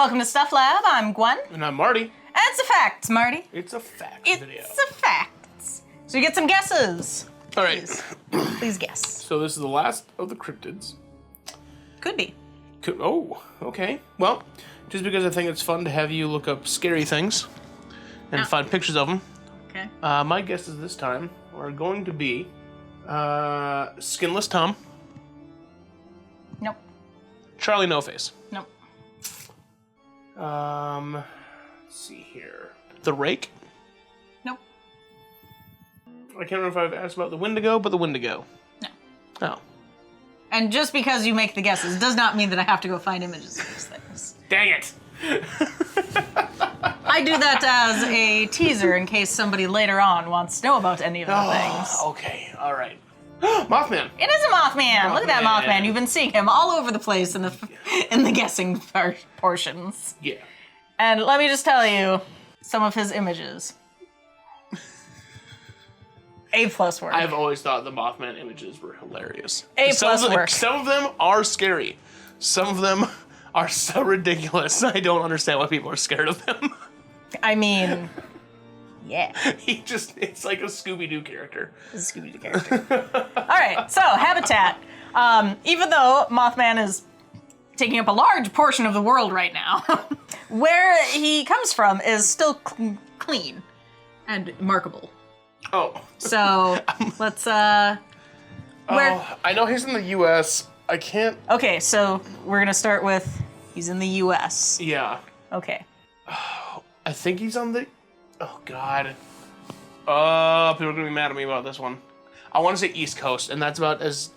Welcome to Stuff Lab. I'm Gwen. And I'm Marty. And it's a fact, Marty. It's a fact video. It's a fact. So you get some guesses. All right. Please guess. So this is the last of the cryptids. Could be. Oh, okay. Well, just because I think it's fun to have you look up scary things and find pictures of them. Okay. My guesses this time are going to be Skinless Tom. Nope. Charlie No Face. Nope. Let's see here. The Rake. Nope. I can't remember if I've asked about the Wendigo, but the Wendigo. No. Oh. And just because you make the guesses does not mean that I have to go find images of these things. Dang it! I do that as a teaser in case somebody later on wants to know about any of the things. Okay, all right. Mothman. It is a Mothman. Look at that Mothman. You've been seeing him all over the place in the guessing portions. Yeah. And let me just tell you some of his images. A+ work. I've always thought the Mothman images were hilarious. A+ work. Some of them are scary. Some of them are so ridiculous. I don't understand why people are scared of them. I mean, yeah. It's like a Scooby-Doo character. It's a Scooby-Doo character. All right, so habitat. Even though Mothman is taking up a large portion of the world right now, where he comes from is still clean and markable. Oh. So let's I know he's in the U.S. I can't. Okay, so we're gonna start with he's in the U.S. Yeah. Okay. I think he's on the. Oh God. People are gonna be mad at me about this one. I want to say East Coast, and that's about as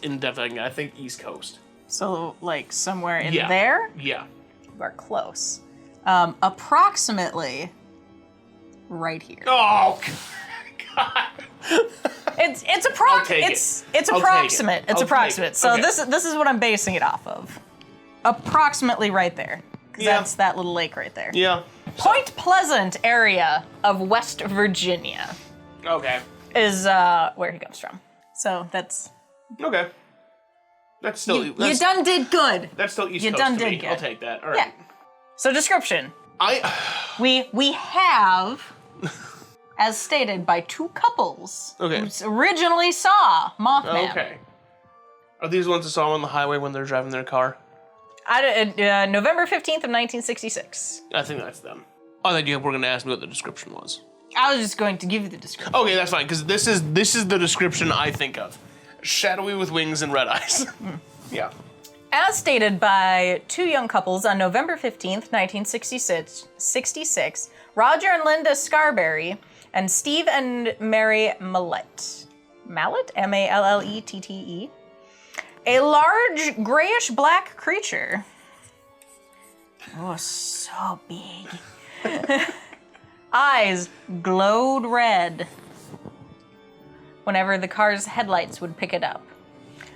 in depth I can get. I think East Coast. So like somewhere in there. Yeah. We're close. Approximately right here. Oh God. It's I'll approximate. take it. It's approximate. So Okay. this is what I'm basing it off of. Approximately right there. 'Cause that's that little lake right there. Yeah. Point Pleasant area of West Virginia Okay. is where he comes from. So that's Okay. That's still. you done did good. That's still East You Coast done to did me. good. I'll take that. All right. Yeah. So description. We have, as stated by two couples Okay. who originally saw Mothman. Okay. Are these ones that saw him on the highway when they're driving their car? November 15th of 1966. I think that's them. I thought you were going to ask me what the description was. I was just going to give you the description. Okay, that's fine, because this is the description I think of. Shadowy with wings and red eyes. Yeah. As stated by two young couples on November 15th, 1966, Roger and Linda Scarberry and Steve and Mary Mallette. Mallette? M-A-L-L-E-T-T-E. A large grayish-black creature. Oh, so big. Eyes glowed red whenever the car's headlights would pick it up.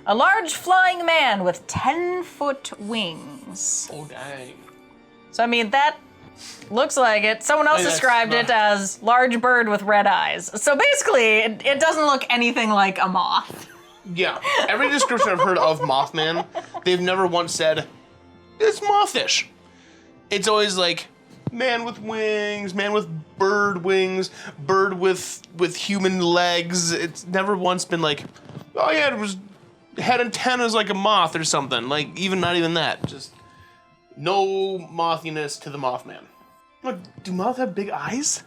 A large flying man with 10-foot wings. Oh, dang. So, I mean, that looks like it. Someone else described it as large bird with red eyes. So basically, it doesn't look anything like a moth. Yeah. Every description I've heard of Mothman, they've never once said, it's mothish. It's always like, man with wings, man with bird wings, bird with human legs. It's never once been like, oh yeah, it had antennas like a moth or something. Like, not even that. Just no mothiness to the Mothman. What, do moths have big eyes?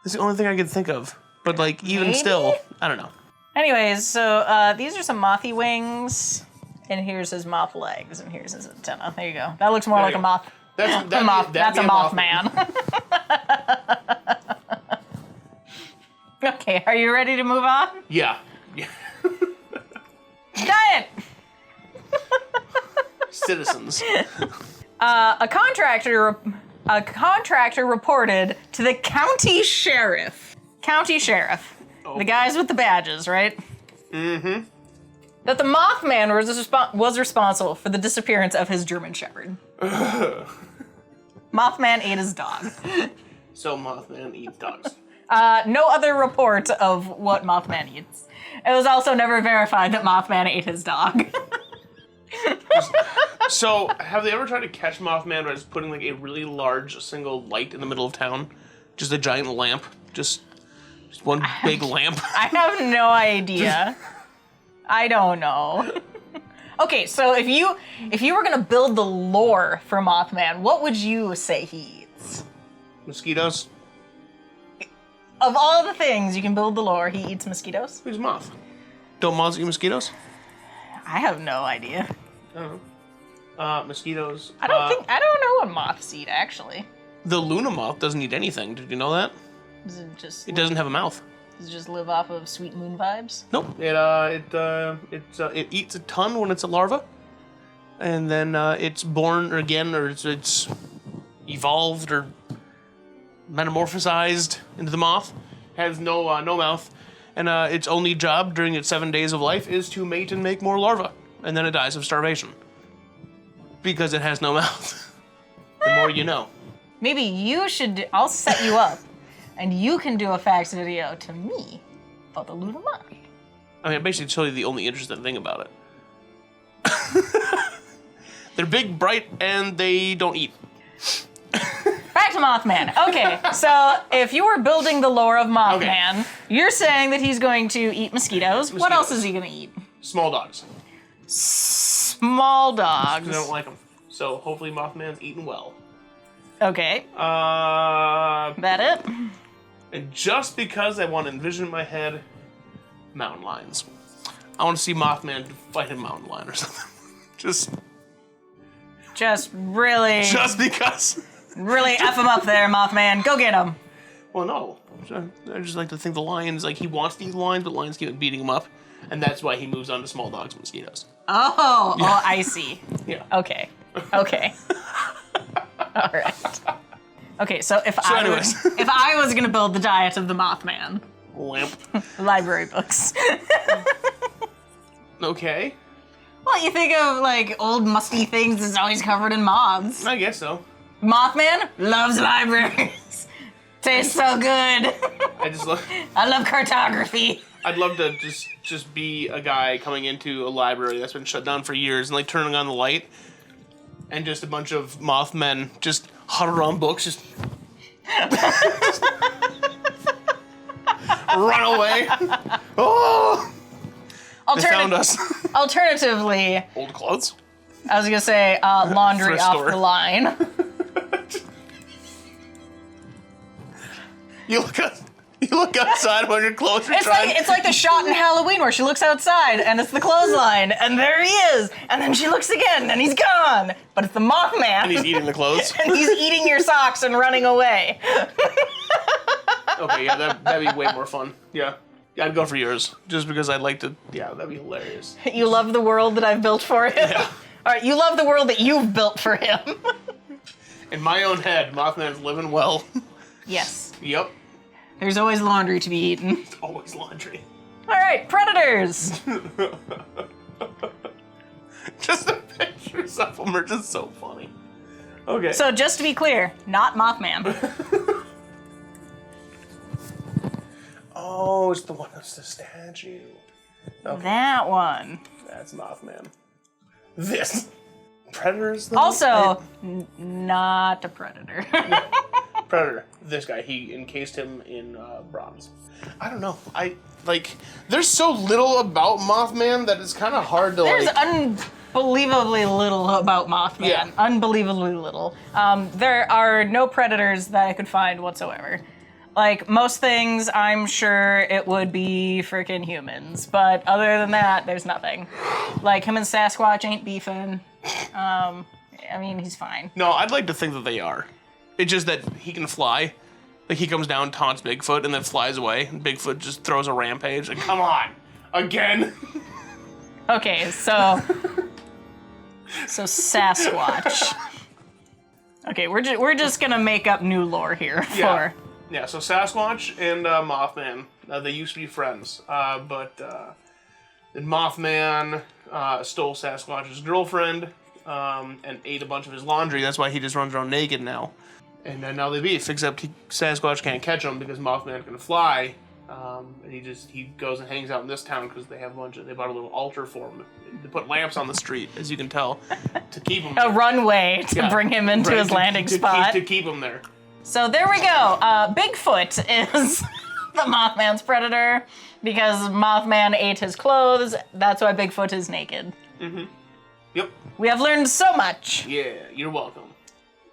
That's the only thing I could think of. But like, even still, I don't know. Anyways, so these are some mothy wings, and here's his moth legs, and here's his antenna. There you go. That looks more like a moth. That's a Mothman. Okay, are you ready to move on? Yeah. Diet! Citizens. A contractor reported to the county sheriff. The guys with the badges, right? Mm-hmm. That the Mothman was responsible for the disappearance of his German Shepherd. Mothman ate his dog. So Mothman eats dogs. No other report of what Mothman eats. It was also never verified that Mothman ate his dog. So, have they ever tried to catch Mothman by just putting like a really large single light in the middle of town? Just a giant lamp? Just one big lamp? I have no idea. I don't know. Okay, so if you were gonna build the lore for Mothman, what would you say he eats? Mosquitoes? Of all the things you can build the lore, he eats mosquitoes? Who's moth? Don't moths eat mosquitoes? I have no idea. I don't know. Mosquitoes. I don't know what moths eat, actually. The Luna moth doesn't eat anything. Did you know that? Does it just It doesn't have a mouth. Does it just live off of sweet moon vibes? Nope. It eats a ton when it's a larva, and then it's born again, or it's evolved or metamorphosized into the moth. Has no mouth, and its only job during its 7 days of life is to mate and make more larvae, and then it dies of starvation because it has no mouth. The more you know. Maybe you should. I'll set you up, and you can do a facts video to me about the Luna moth. I mean, I basically tell you the only interesting thing about it. They're big, bright, and they don't eat. Back to Mothman. Okay, so if you were building the lore of Mothman, you're saying that he's going to eat mosquitoes. What else is he going to eat? Small dogs. Small dogs. I don't like them. So hopefully Mothman's eating well. Okay. That it? And just because I want to envision in my head mountain lions. I want to see Mothman fight a mountain lion or something. Just really... Just because. Really F him up there, Mothman. Go get him. Well, no. I just like to think the lion's like, he wants to eat the lions, but lions keep beating him up. And that's why he moves on to small dogs and mosquitoes. Oh, I see. Yeah. Okay. All right. Okay, so if I was gonna build the diet of the Mothman, Lamp. library books. Okay. Well, you think of like old musty things that's always covered in moths. I guess so. Mothman loves libraries. Tastes so good. I love cartography. I'd love to just be a guy coming into a library that's been shut down for years and like turning on the light and just a bunch of Mothmen just huddled around books, just run away. Oh! They found us. Alternatively, Old clothes? I was gonna say laundry Thrift off store. the line. You look outside when your clothes are drying. It's like the shot in Halloween where she looks outside and it's the clothesline and there he is and then she looks again and he's gone, but it's the Mothman And he's eating the clothes. and he's eating your socks and running away. Okay, yeah, that'd be way more fun. Yeah. I'd go for yours, just because I'd like to. Yeah, that'd be hilarious. You love the world that I've built for him. Yeah. All right, you love the world that you've built for him. In my own head, Mothman's living well. Yes. Yep. There's always laundry to be eaten. Always laundry. All right, predators. Just the pictures of them are just so funny. Okay. So just to be clear, not Mothman. Oh, it's the one that's the statue. Okay. That one. That's Mothman. This. Predators, though? Also, not a predator. Predator. This guy, he encased him in bronze. I don't know. There's so little about Mothman that it's kind of hard to There's unbelievably little about Mothman. Yeah. Unbelievably little. There are no predators that I could find whatsoever. Like, most things, I'm sure it would be freaking humans. But other than that, there's nothing. Like, him and Sasquatch ain't beefing. I mean, he's fine. No, I'd like to think that they are. It's just that he can fly. Like, he comes down, taunts Bigfoot, and then flies away. And Bigfoot just throws a rampage. Like, come on! Again? Okay, so Sasquatch. Okay, we're just gonna make up new lore here for... Yeah, so Sasquatch and Mothman, they used to be friends, but then Mothman stole Sasquatch's girlfriend and ate a bunch of his laundry. That's why he just runs around naked now. And now they beef, except Sasquatch can't catch him because Mothman can fly, And he goes and hangs out in this town because they bought a little altar for him. They put lamps on the street, as you can tell, to keep him there. A runway to bring him into his landing spot. To keep him there. So there we go. Bigfoot is the Mothman's predator because Mothman ate his clothes. That's why Bigfoot is naked. Mm-hmm. Yep. We have learned so much. Yeah, you're welcome.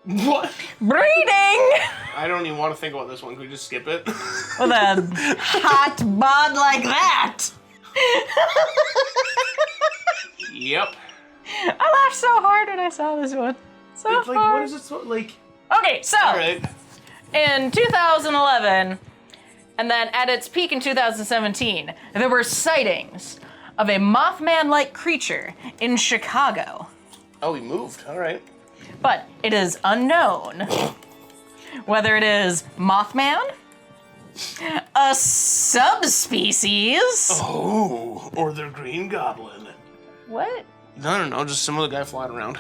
What? Breeding! I don't even want to think about this one. Can we just skip it? With a hot bod like that. Yep. I laughed so hard when I saw this one. So it's like, hard. what is it so, like... Okay, so... All right. In 2011, and then at its peak in 2017, there were sightings of a Mothman-like creature in Chicago. Oh, he moved. All right. But it is unknown whether it is Mothman, a subspecies. Oh, or the Green Goblin. What? I don't know, just some other guy flying around.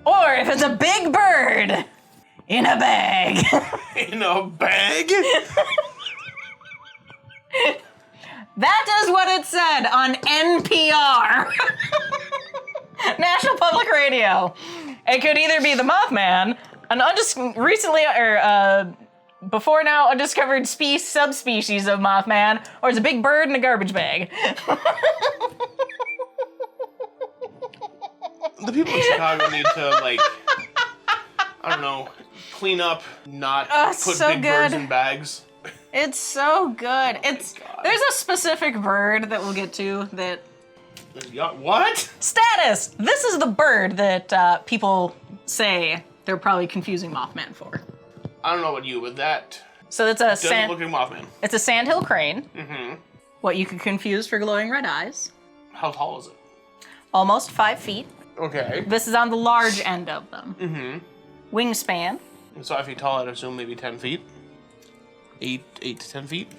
Or if it's a big bird in a bag. In a bag? That is what it said on NPR. National Public Radio. It could either be the Mothman, an before now undiscovered subspecies of Mothman, or it's a big bird in a garbage bag. The people in Chicago need to, like, I don't know, clean up, not put so big good. birds in bags. It's so good. There's a specific bird that we'll get to that... What? Status! This is the bird that people say they're probably confusing Mothman for. I don't know about you, but that So it's doesn't look like Mothman. It's a sandhill crane. Mm-hmm. What you could confuse for glowing red eyes. How tall is it? Almost 5 feet. Okay. This is on the large end of them. Mm-hmm. Wingspan. It's 5 feet tall, I'd assume maybe 10 feet. 8 to 10 feet?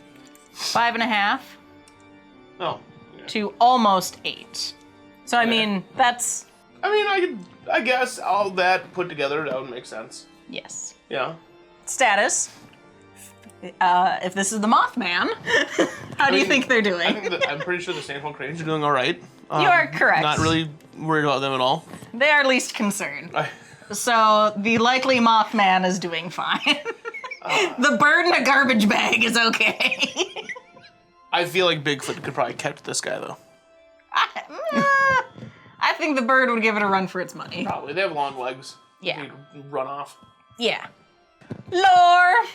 5.5. Oh. To almost 8. So I mean, that's... I guess all that put together, that would make sense. Yes. Yeah. Status. If this is the Mothman, how do you think they're doing? I'm pretty sure the sandhill cranes are doing all right. You are correct. Not really worried about them at all. They are least concerned. So the likely Mothman is doing fine. The bird in a garbage bag is okay. I feel like Bigfoot could probably catch this guy, though. I think the bird would give it a run for its money. Probably. They have long legs. Yeah. He'd run off. Yeah. Lore.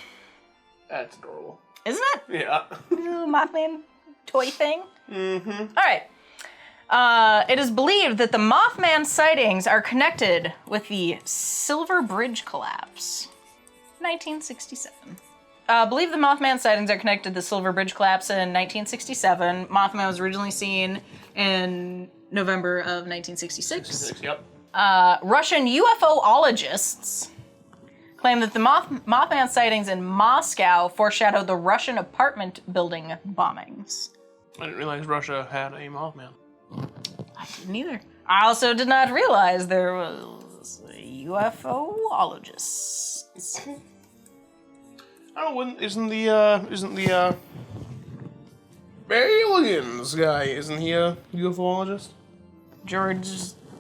That's adorable. Isn't it? Yeah. Little Mothman toy thing. Mm-hmm. All right. It is believed that the Mothman sightings are connected with the Silver Bridge collapse, 1967. Believe the Mothman sightings are connected to the Silver Bridge collapse in 1967. Mothman was originally seen in November of 1966. Yep. Russian UFOologists claim that the Mothman sightings in Moscow foreshadowed the Russian apartment building bombings. I didn't realize Russia had a Mothman. I didn't either. I also did not realize there was UFOologists. Oh, isn't the aliens guy, isn't he a UFOologist? George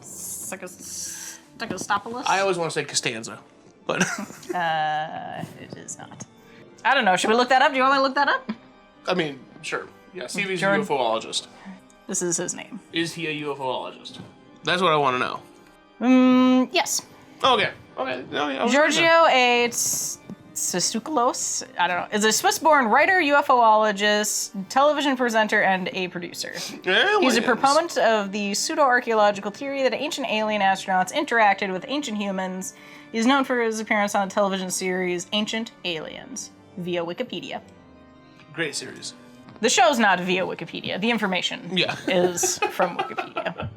Stephanopoulos? I always want to say Costanza, but... it is not. I don't know. Should we look that up? Do you want me to look that up? I mean, sure. Yeah, see if he's a Jordan- UFOologist. This is his name. Is he a UFOologist? That's what I want to know. Yes. Okay. Okay. No, yeah, Giorgio A. Tsoukalos, I don't know, is a Swiss-born writer, UFOologist, television presenter, and a producer. Aliens. He's a proponent of the pseudo-archaeological theory that ancient alien astronauts interacted with ancient humans. He's known for his appearance on the television series Ancient Aliens, via Wikipedia. Great series. The show's not via Wikipedia. The information is from Wikipedia.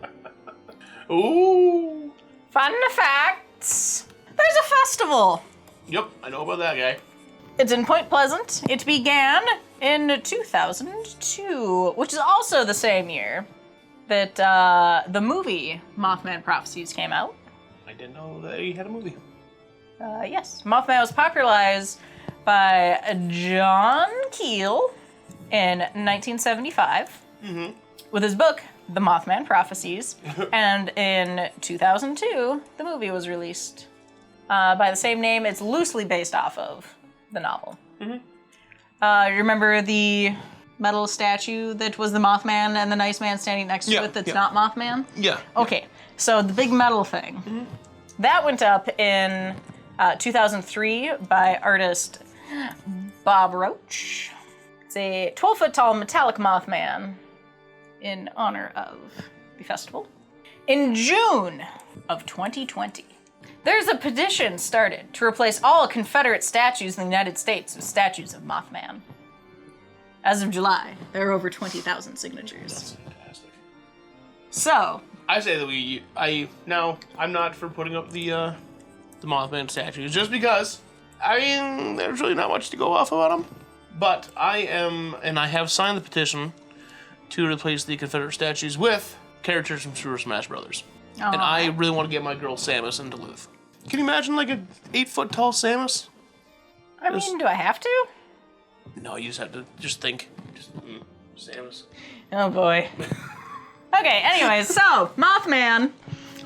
Ooh. Fun facts. There's a festival. Yep, I know about that guy. It's in Point Pleasant. It began in 2002, which is also the same year that the movie Mothman Prophecies came out. I didn't know that he had a movie. Yes. Mothman was popularized by John Keel in 1975 with his book, The Mothman Prophecies, and in 2002, the movie was released by the same name. It's loosely based off of the novel. You remember the metal statue that was the Mothman and the nice man standing next to it that's not Mothman? Yeah. Okay, so the big metal thing. That went up in 2003 by artist Bob Roach. It's a 12-foot tall metallic Mothman in honor of the festival. In June of 2020, there's a petition started to replace all Confederate statues in the United States with statues of Mothman. As of July, there are over 20,000 signatures. That's fantastic. So, I say that I'm not for putting up the Mothman statues, just because, there's really not much to go off about them. But I am, and I have signed the petition to replace the Confederate statues with characters from Super Smash Brothers. oh, And I really want to get my girl Samus in Duluth. Can you imagine like an 8-foot tall Samus? I mean, do I have to? No, you just have to think. Samus. Oh boy. Okay, anyways, so, Mothman.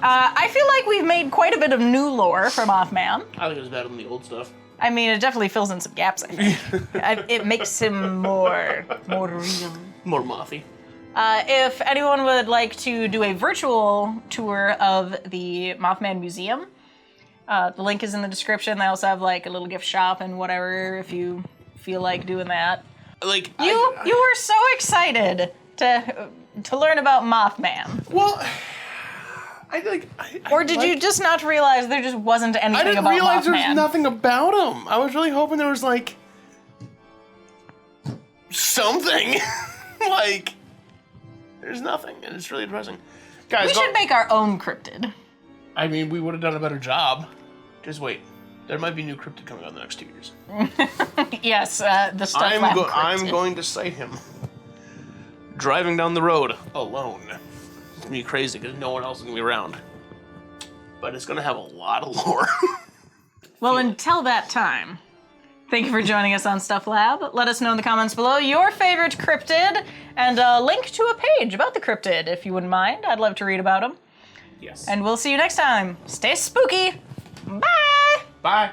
I feel like we've made quite a bit of new lore for Mothman. I think it was better than the old stuff. I mean, it definitely fills in some gaps, I think. It makes him more real. More mothy. If anyone would like to do a virtual tour of the Mothman Museum, the link is in the description. They also have like a little gift shop and whatever if you feel like doing that. Like You were so excited to learn about Mothman. Well, Or did you just not realize there just wasn't anything I didn't about realize Mothman? there was nothing about him. I was really hoping there was like something. Like there's nothing, and it's really depressing. Guys, We should make our own cryptid. I mean, we would have done a better job. Just wait. There might be new cryptid coming out in the next 2 years. Yes, the stuff lab cryptid. I'm going to sight him driving down the road alone. It's gonna be crazy because no one else is gonna be around. But it's gonna have a lot of lore. Well, until that time, thank you for joining us on Stuff Lab. Let us know in the comments below your favorite cryptid and a link to a page about the cryptid if you wouldn't mind. I'd love to read about them. Yes. And we'll see you next time. Stay spooky. Bye. Bye.